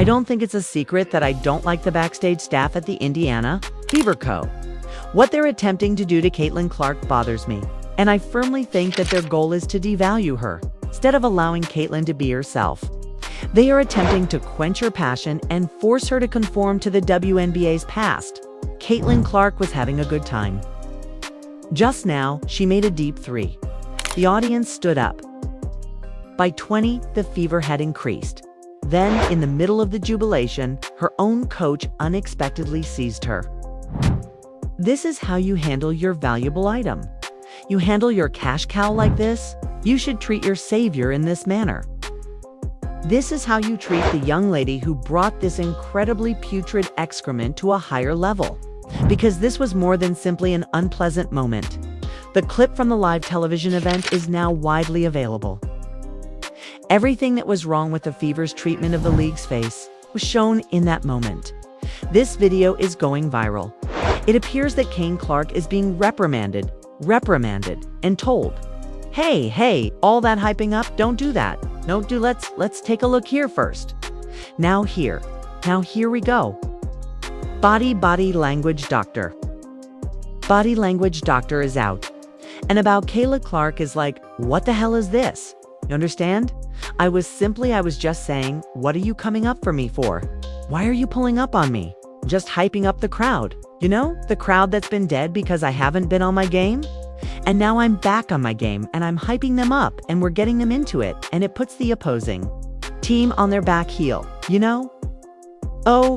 I don't think it's a secret that I don't like the backstage staff at the Indiana Fever Co. What they're attempting to do to Caitlin Clark bothers me, and I firmly think that their goal is to devalue her, instead of allowing Caitlin to be herself. They are attempting to quench her passion and force her to conform to the WNBA's past. Caitlin Clark was having a good time. Just now, she made a deep three. The audience stood up. By 20, the fever had increased. Then, in the middle of the jubilation, her own coach unexpectedly seized her. This is how you handle your valuable item. You handle your cash cow like this? You should treat your savior in this manner. This is how you treat the young lady who brought this incredibly putrid excrement to a higher level. Because this was more than simply an unpleasant moment. The clip from the live television event is now widely available. Everything that was wrong with the Fever's treatment of the league's face was shown in that moment. This video is going viral. It appears that Caitlin Clark is being reprimanded, and told, hey, all that hyping up, don't do that. Let's take a look here first. Now here we go. Body language doctor. Body language doctor is out. And about Caitlin Clark is like, what the hell is this? You understand? I was just saying, what are you coming up for me for? Why are you pulling up on me? Just hyping up the crowd. You know, the crowd that's been dead because I haven't been on my game? And now I'm back on my game and I'm hyping them up and we're getting them into it, and it puts the opposing team on their back heel, you know?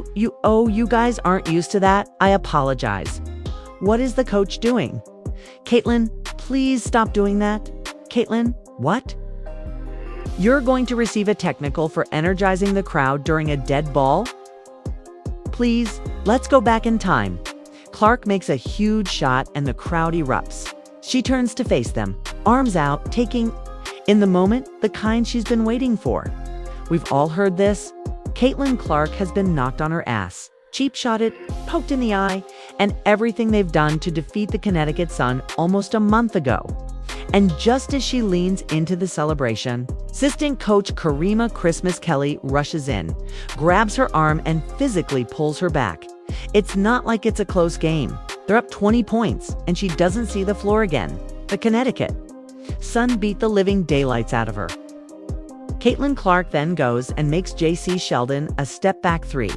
You guys aren't used to that? I apologize. What is the coach doing? Caitlin, please stop doing that. Caitlin, what? You're going to receive a technical for energizing the crowd during a dead ball? Please, let's go back in time. Clark makes a huge shot and the crowd erupts. She turns to face them, arms out, taking, in the moment, the kind she's been waiting for. We've all heard this. Caitlin Clark has been knocked on her ass, cheap-shotted, poked in the eye, and everything they've done to defeat the Connecticut Sun almost a month ago. And just as she leans into the celebration, assistant coach Karima Christmas Kelly rushes in, grabs her arm, and physically pulls her back. It's not like it's a close game. They're up 20 points, and she doesn't see the floor again. The Connecticut Sun beat the living daylights out of her. Caitlin Clark then goes and makes J.C. Sheldon a step-back three,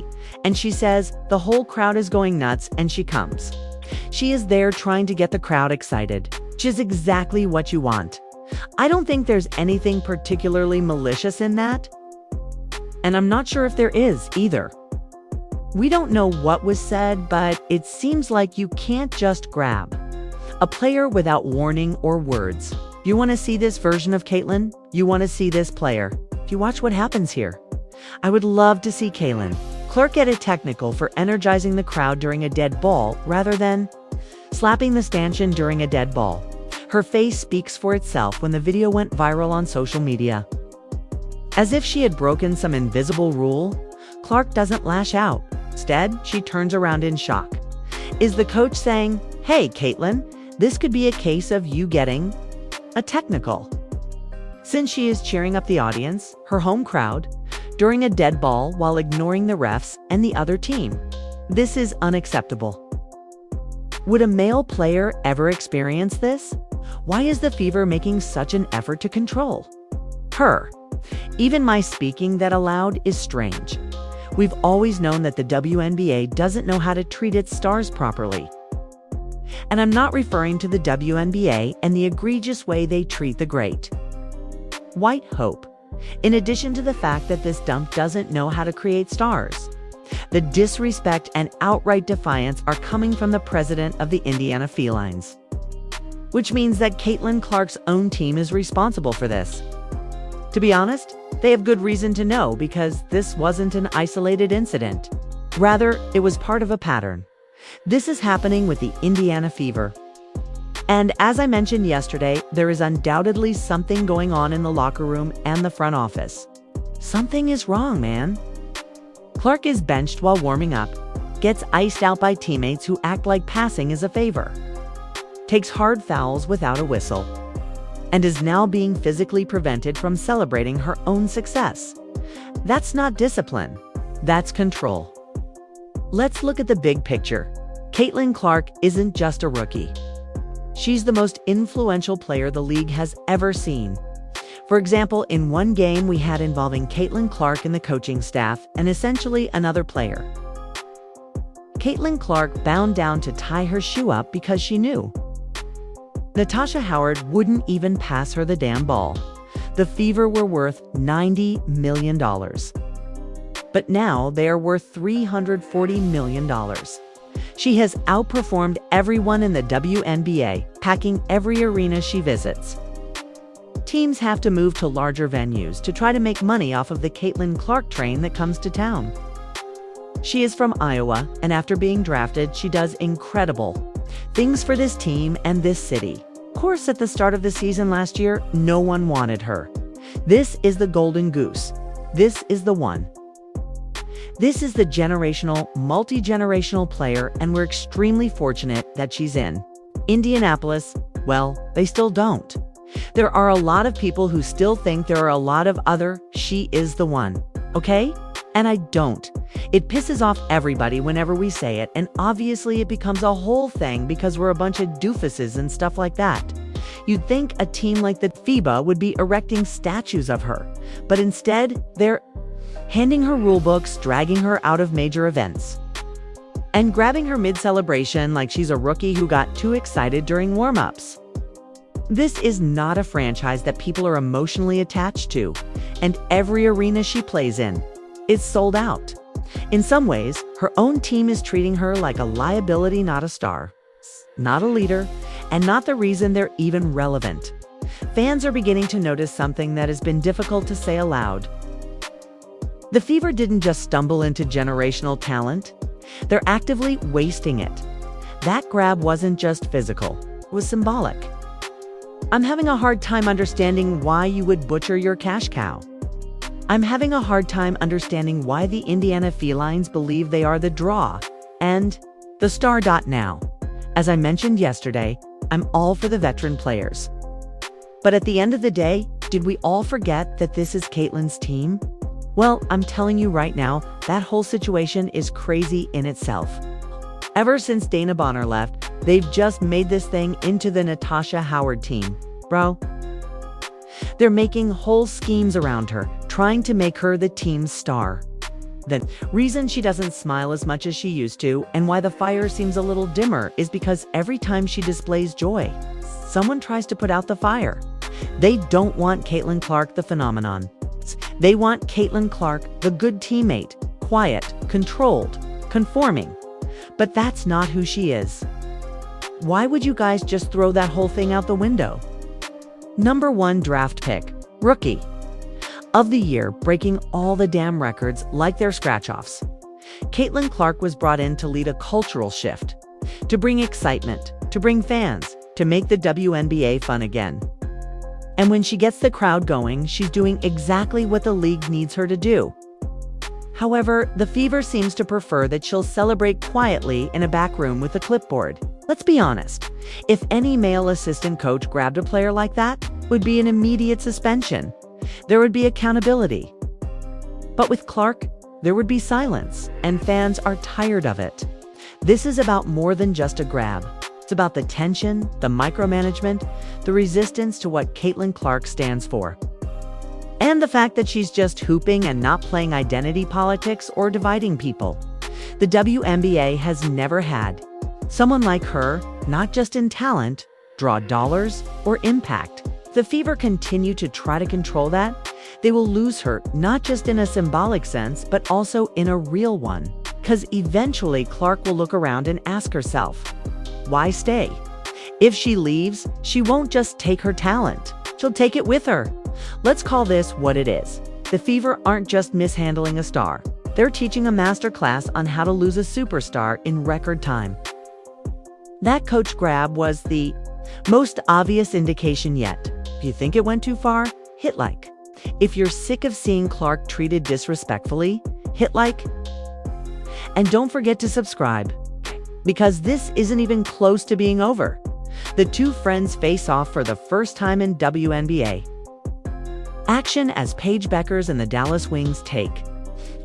and she says the whole crowd is going nuts, and she comes. She is there trying to get the crowd excited, which is exactly what you want. I don't think there's anything particularly malicious in that, and I'm not sure if there is either. We don't know what was said, but it seems like you can't just grab a player without warning or words. You want to see this version of Caitlin? You want to see this player? If you watch what happens here. I would love to see Caitlin Clark get a technical for energizing the crowd during a dead ball rather than slapping the stanchion during a dead ball. Her face speaks for itself when the video went viral on social media. As if she had broken some invisible rule, Clark doesn't lash out. Instead, she turns around in shock. Is the coach saying, hey, Caitlin, this could be a case of you getting a technical? Since she is cheering up the audience, her home crowd, during a dead ball while ignoring the refs and the other team. This is unacceptable. Would a male player ever experience this? Why is the Fever making such an effort to control her? Even my speaking that aloud is strange. We've always known that the WNBA doesn't know how to treat its stars properly. And I'm not referring to the WNBA and the egregious way they treat the great White Hope. In addition to the fact that this dump doesn't know how to create stars. The disrespect and outright defiance are coming from the president of the Indiana Felines. Which means that Caitlin Clark's own team is responsible for this. To be honest, they have good reason to know because this wasn't an isolated incident. Rather, it was part of a pattern. This is happening with the Indiana Fever. And as I mentioned yesterday, there is undoubtedly something going on in the locker room and the front office. Something is wrong, man. Clark is benched while warming up, gets iced out by teammates who act like passing is a favor, takes hard fouls without a whistle, and is now being physically prevented from celebrating her own success. That's not discipline. That's control. Let's look at the big picture. Caitlin Clark isn't just a rookie. She's the most influential player the league has ever seen. For example, in one game we had involving Caitlin Clark and the coaching staff and essentially another player. Caitlin Clark bowed down to tie her shoe up because she knew Natasha Howard wouldn't even pass her the damn ball. The Fever were worth $90 million. But now they are worth $340 million. She has outperformed everyone in the WNBA, packing every arena she visits. Teams have to move to larger venues to try to make money off of the Caitlin Clark train that comes to town. She is from Iowa, and after being drafted, she does incredible things for this team and this city. Of course, at the start of the season last year, no one wanted her. This is the golden goose. This is the one. This is the generational, multi-generational player, and we're extremely fortunate that she's in Indianapolis. Well, they still don't. There are a lot of people who still think there are a lot of other she is the one, okay? And I don't. It pisses off everybody whenever we say it, and obviously it becomes a whole thing because we're a bunch of doofuses and stuff like that. You'd think a team like the FIBA would be erecting statues of her, but instead they're handing her rule books, dragging her out of major events, and grabbing her mid-celebration like she's a rookie who got too excited during warm-ups. This is not a franchise that people are emotionally attached to, and every arena she plays in is sold out. In some ways, her own team is treating her like a liability, not a star, not a leader, and not the reason they're even relevant. Fans are beginning to notice something that has been difficult to say aloud. The Fever didn't just stumble into generational talent. They're actively wasting it. That grab wasn't just physical, it was symbolic. I'm having a hard time understanding why you would butcher your cash cow. I'm having a hard time understanding why the Indiana Felines believe they are the draw and the star. Now, as I mentioned yesterday, I'm all for the veteran players. But at the end of the day, did we all forget that this is Caitlin's team? Well, I'm telling you right now, that whole situation is crazy in itself. Ever since Dana Bonner left, they've just made this thing into the Natasha Howard team, bro. They're making whole schemes around her, trying to make her the team's star. The reason she doesn't smile as much as she used to, and why the fire seems a little dimmer, is because every time she displays joy, someone tries to put out the fire. They don't want Caitlin Clark the phenomenon. They want Caitlin Clark the good teammate, quiet, controlled, conforming. But that's not who she is. Why would you guys just throw that whole thing out the window? Number 1 draft pick, rookie of the year, breaking all the damn records like they're scratch-offs. Caitlin Clark was brought in to lead a cultural shift, to bring excitement, to bring fans, to make the WNBA fun again. And when she gets the crowd going, she's doing exactly what the league needs her to do. However, the Fever seems to prefer that she'll celebrate quietly in a back room with a clipboard. Let's be honest, if any male assistant coach grabbed a player like that, would be an immediate suspension. There would be accountability. But with Clark, there would be silence, and fans are tired of it. This is about more than just a grab. It's about the tension, the micromanagement, the resistance to what Caitlin Clark stands for. And the fact that she's just hooping and not playing identity politics or dividing people. The WNBA has never had someone like her, not just in talent, draw dollars, or impact. The Fever continue to try to control that. They will lose her, not just in a symbolic sense, but also in a real one. Because eventually Clark will look around and ask herself, why stay? If she leaves, she won't just take her talent. She'll take it with her. Let's call this what it is. The Fever aren't just mishandling a star. They're teaching a masterclass on how to lose a superstar in record time. That coach grab was the most obvious indication yet. If you think it went too far, hit like. If you're sick of seeing Clark treated disrespectfully, hit like. And don't forget to subscribe, because this isn't even close to being over. The two friends face off for the first time in WNBA action as Paige Beckers and the Dallas Wings take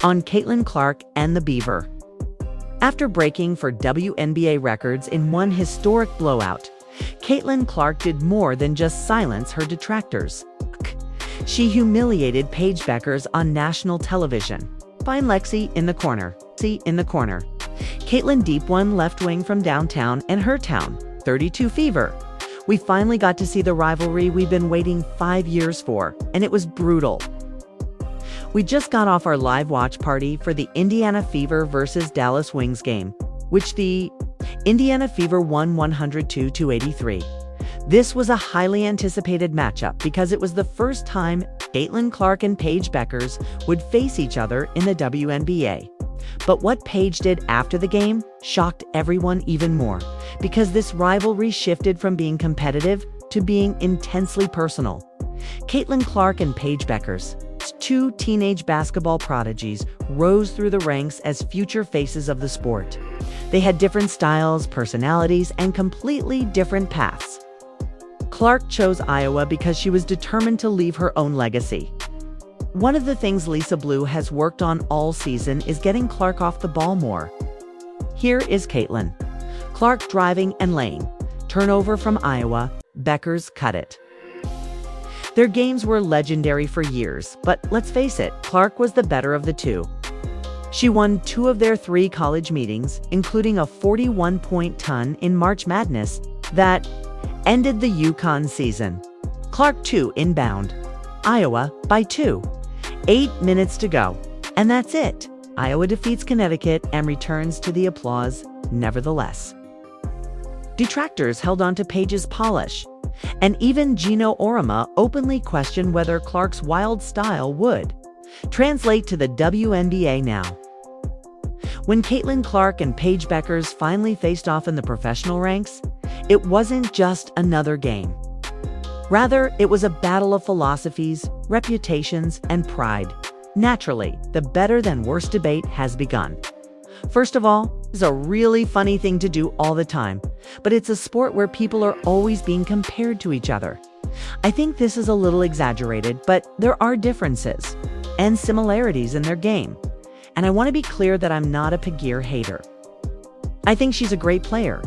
on Caitlin Clark and the Beaver. After breaking for WNBA records in one historic blowout, Caitlin Clark did more than just silence her detractors. She humiliated Paige Bueckers on national television. Find Lexi in the corner. Caitlin deep one left wing from downtown and her town, 32 Fever. We finally got to see the rivalry we've been waiting 5 years for, and it was brutal. We just got off our live watch party for the Indiana Fever versus Dallas Wings game, which the Indiana Fever won 102-83. This was a highly anticipated matchup because it was the first time Caitlin Clark and Paige Bueckers would face each other in the WNBA. But what Paige did after the game shocked everyone even more, because this rivalry shifted from being competitive to being intensely personal. Caitlin Clark and Paige Bueckers, two teenage basketball prodigies, rose through the ranks as future faces of the sport. They had different styles, personalities, and completely different paths. Clark chose Iowa because she was determined to leave her own legacy. One of the things Lisa Blue has worked on all season is getting Clark off the ball more. Here is Caitlin. Clark driving and laying. Turnover from Iowa. Bueckers cut it. Their games were legendary for years, but let's face it, Clark was the better of the two. She won 2 of their 3 college meetings, including a 41-point ton in March Madness that ended the UConn season. Clark 2 inbound. Iowa by 2. 8 minutes to go. And that's it. Iowa defeats Connecticut and returns to the applause, nevertheless. Detractors held on to Paige's polish, and even Gino Orama openly questioned whether Clark's wild style would translate to the WNBA now. When Caitlin Clark and Paige Bueckers finally faced off in the professional ranks, it wasn't just another game. Rather, it was a battle of philosophies, reputations, and pride. Naturally, the better than worse debate has begun. First of all, it's a really funny thing to do all the time, but it's a sport where people are always being compared to each other. I think this is a little exaggerated, but there are differences and similarities in their game. And I want to be clear that I'm not a Peguer hater. I think she's a great player,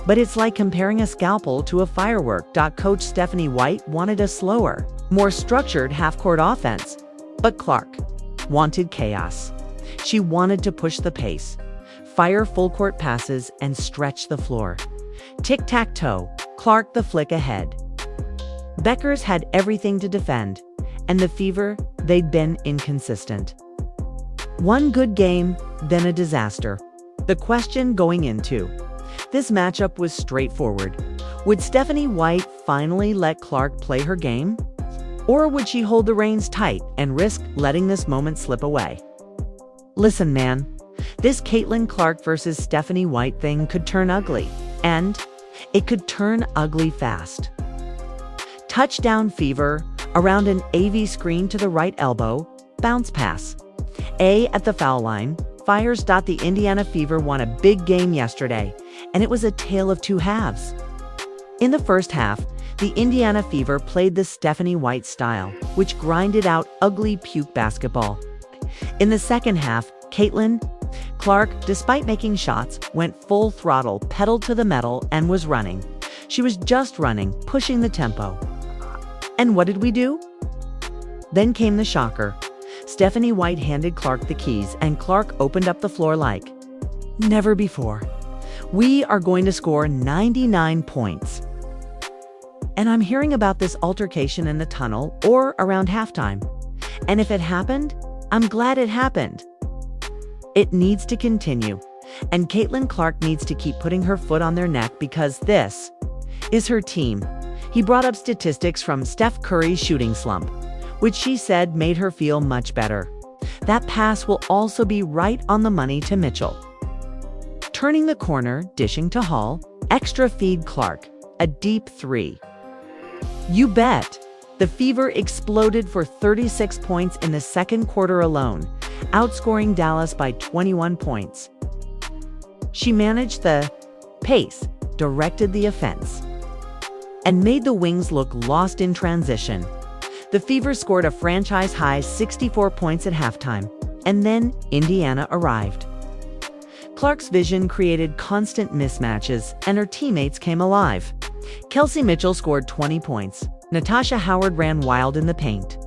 but it's like comparing a scalpel to a firework. Coach Stephanie White wanted a slower, more structured half-court offense, but Clark wanted chaos. She wanted to push the pace, fire full-court passes, and stretch the floor. Tic-tac-toe, Clark the flick ahead. Bueckers had everything to defend, and the Fever, they'd been inconsistent. One good game, then a disaster. The question going into this matchup was straightforward. Would Stephanie White finally let Clark play her game? Or would she hold the reins tight and risk letting this moment slip away? Listen, man, this Caitlin Clark versus Stephanie White thing could turn ugly, and it could turn ugly fast. Touchdown Fever, around an AV screen to the right elbow, bounce pass. A at the foul line, fires. The Indiana Fever won a big game yesterday, and it was a tale of two halves. In the first half, the Indiana Fever played the Stephanie White style, which grinded out ugly puke basketball. In the second half, Caitlin Clark, despite making shots, went full throttle, pedaled to the metal, and was running. She was just running, pushing the tempo. And what did we do? Then came the shocker. Stephanie White handed Clark the keys, and Clark opened up the floor like never before. We are going to score 99 points. And I'm hearing about this altercation in the tunnel or around halftime. And if it happened, I'm glad it happened. It needs to continue. And Caitlin Clark needs to keep putting her foot on their neck because this is her team. He brought up statistics from Steph Curry's shooting slump, which she said made her feel much better. That pass will also be right on the money to Mitchell. Turning the corner, dishing to Hall, extra feed Clark, a deep three. You bet. The Fever exploded for 36 points in the second quarter alone, outscoring Dallas by 21 points. She managed the pace, directed the offense, and made the Wings look lost in transition. The Fever scored a franchise-high 64 points at halftime, And then Indiana arrived. Clark's vision created constant mismatches, and her teammates came alive. Kelsey Mitchell scored 20 points. Natasha Howard ran wild in the paint.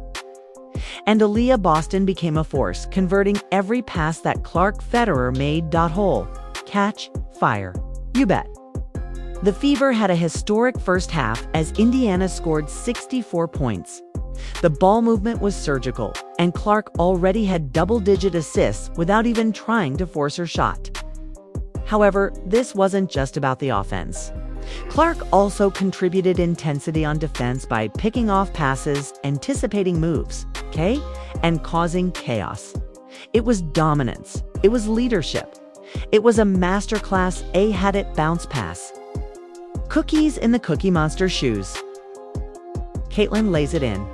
And Aaliyah Boston became a force, converting every pass that Clark Federer made. Hole. Catch, fire. You bet. The Fever had a historic first half as Indiana scored 64 points. The ball movement was surgical, and Clark already had double-digit assists without even trying to force her shot. However, this wasn't just about the offense. Clark also contributed intensity on defense by picking off passes, anticipating moves, and causing chaos. It was dominance. It was leadership. It was a masterclass had-it bounce pass. Cookies in the Cookie Monster's shoes. Caitlin lays it in.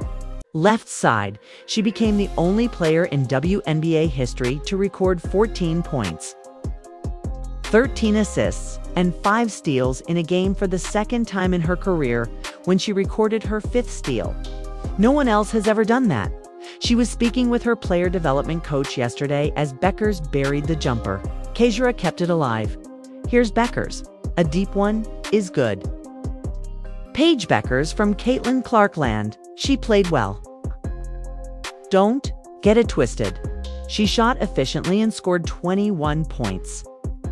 Left side, she became the only player in WNBA history to record 14 points, 13 assists, and 5 steals in a game for the second time in her career when she recorded her 5th steal. No one else has ever done that. She was speaking with her player development coach yesterday as Beckers buried the jumper. Kezira kept it alive. Here's Beckers. A deep one is good. Paige Beckers from Caitlin Clarkland. She played well. Don't get it twisted. She shot efficiently and scored 21 points.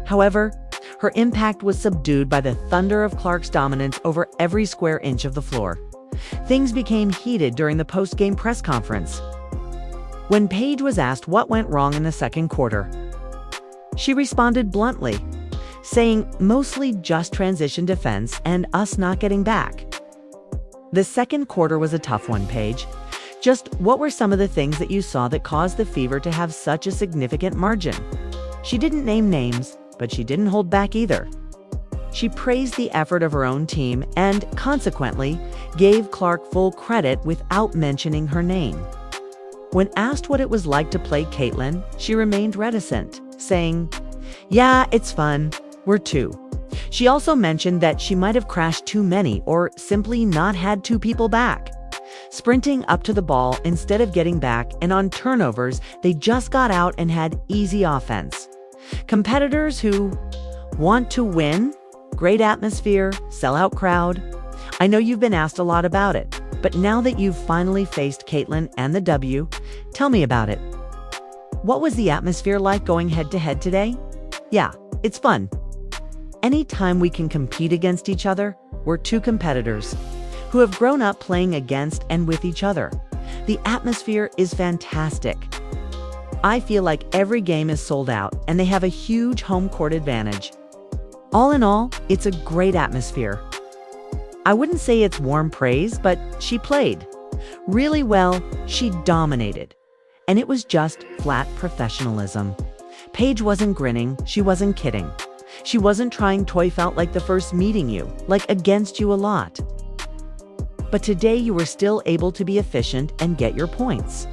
However, her impact was subdued by the thunder of Clark's dominance over every square inch of the floor. Things became heated during the post-game press conference. When Paige was asked what went wrong in the second quarter, she responded bluntly, saying mostly just transition defense and us not getting back. The second quarter was a tough one, Paige. Just what were some of the things that you saw that caused the Fever to have such a significant margin? She didn't name names, but she didn't hold back either. She praised the effort of her own team and, consequently, gave Clark full credit without mentioning her name. When asked what it was like to play Caitlin, she remained reticent, saying, "Yeah, it's fun. We're two." She also mentioned that she might have crashed too many or simply not had two people back. Sprinting up to the ball instead of getting back, and on turnovers, they just got out and had easy offense. Competitors who want to win, great atmosphere, sellout crowd. I know you've been asked a lot about it, but now that you've finally faced Caitlin and the W, tell me about it. What was the atmosphere like going head-to-head today? Yeah, it's fun. Anytime we can compete against each other, we're two competitors who have grown up playing against and with each other. The atmosphere is fantastic. I feel like every game is sold out and they have a huge home court advantage. All in all, it's a great atmosphere. I wouldn't say it's warm praise, but she played really well. She dominated. And it was just flat professionalism. Paige wasn't grinning. She wasn't kidding. She wasn't trying to felt like the first meeting you, like against you a lot. But today you were still able to be efficient and get your points.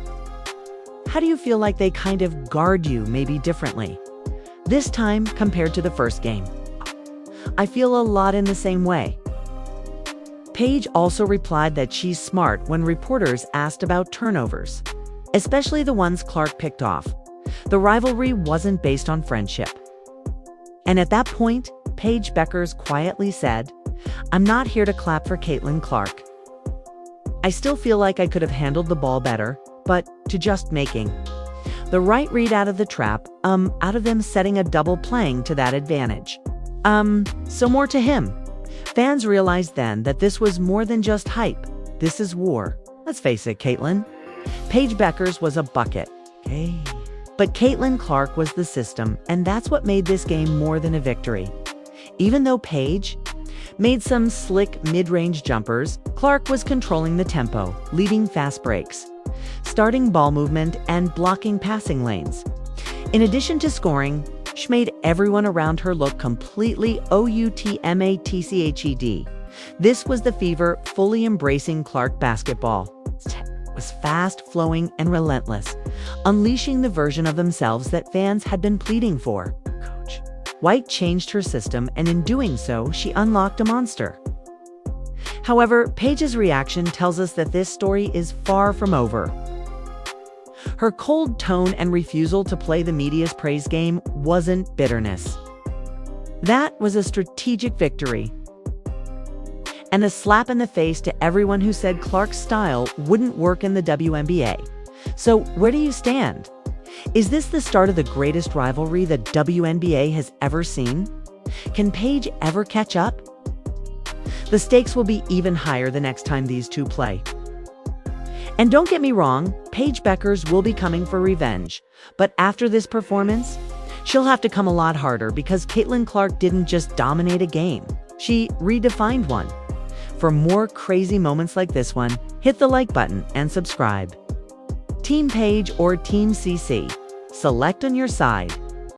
How do you feel like they kind of guard you maybe differently this time compared to the first game? I feel a lot in the same way. Paige also replied that she's smart when reporters asked about turnovers, especially the ones Clark picked off. The rivalry wasn't based on friendship. And at that point, Paige Beckers quietly said, "I'm not here to clap for Caitlin Clark. I still feel like I could have handled the ball better, but to just making the right read out of the trap, out of them setting a double playing to that advantage. So more to him." Fans realized then that this was more than just hype. This is war. Let's face it, Caitlin. Paige Beckers was a bucket. But Caitlin Clark was the system, and that's what made this game more than a victory. Even though Paige made some slick mid-range jumpers, Clark was controlling the tempo, leading fast breaks, starting ball movement, and blocking passing lanes. In addition to scoring, she made everyone around her look completely outmatched. This was the Fever fully embracing Clark basketball. It was fast, flowing, and relentless, unleashing the version of themselves that fans had been pleading for. Coach White changed her system, and in doing so, she unlocked a monster. However, Paige's reaction tells us that this story is far from over. Her cold tone and refusal to play the media's praise game wasn't bitterness. That was a strategic victory. And a slap in the face to everyone who said Clark's style wouldn't work in the WNBA. So where do you stand? Is this the start of the greatest rivalry the WNBA has ever seen? Can Paige ever catch up? The stakes will be even higher the next time these two play. And don't get me wrong, Paige Bueckers will be coming for revenge. But after this performance, she'll have to come a lot harder because Caitlin Clark didn't just dominate a game. She redefined one. For more crazy moments like this one, hit the like button and subscribe. Team Paige or Team CC? Select on your side.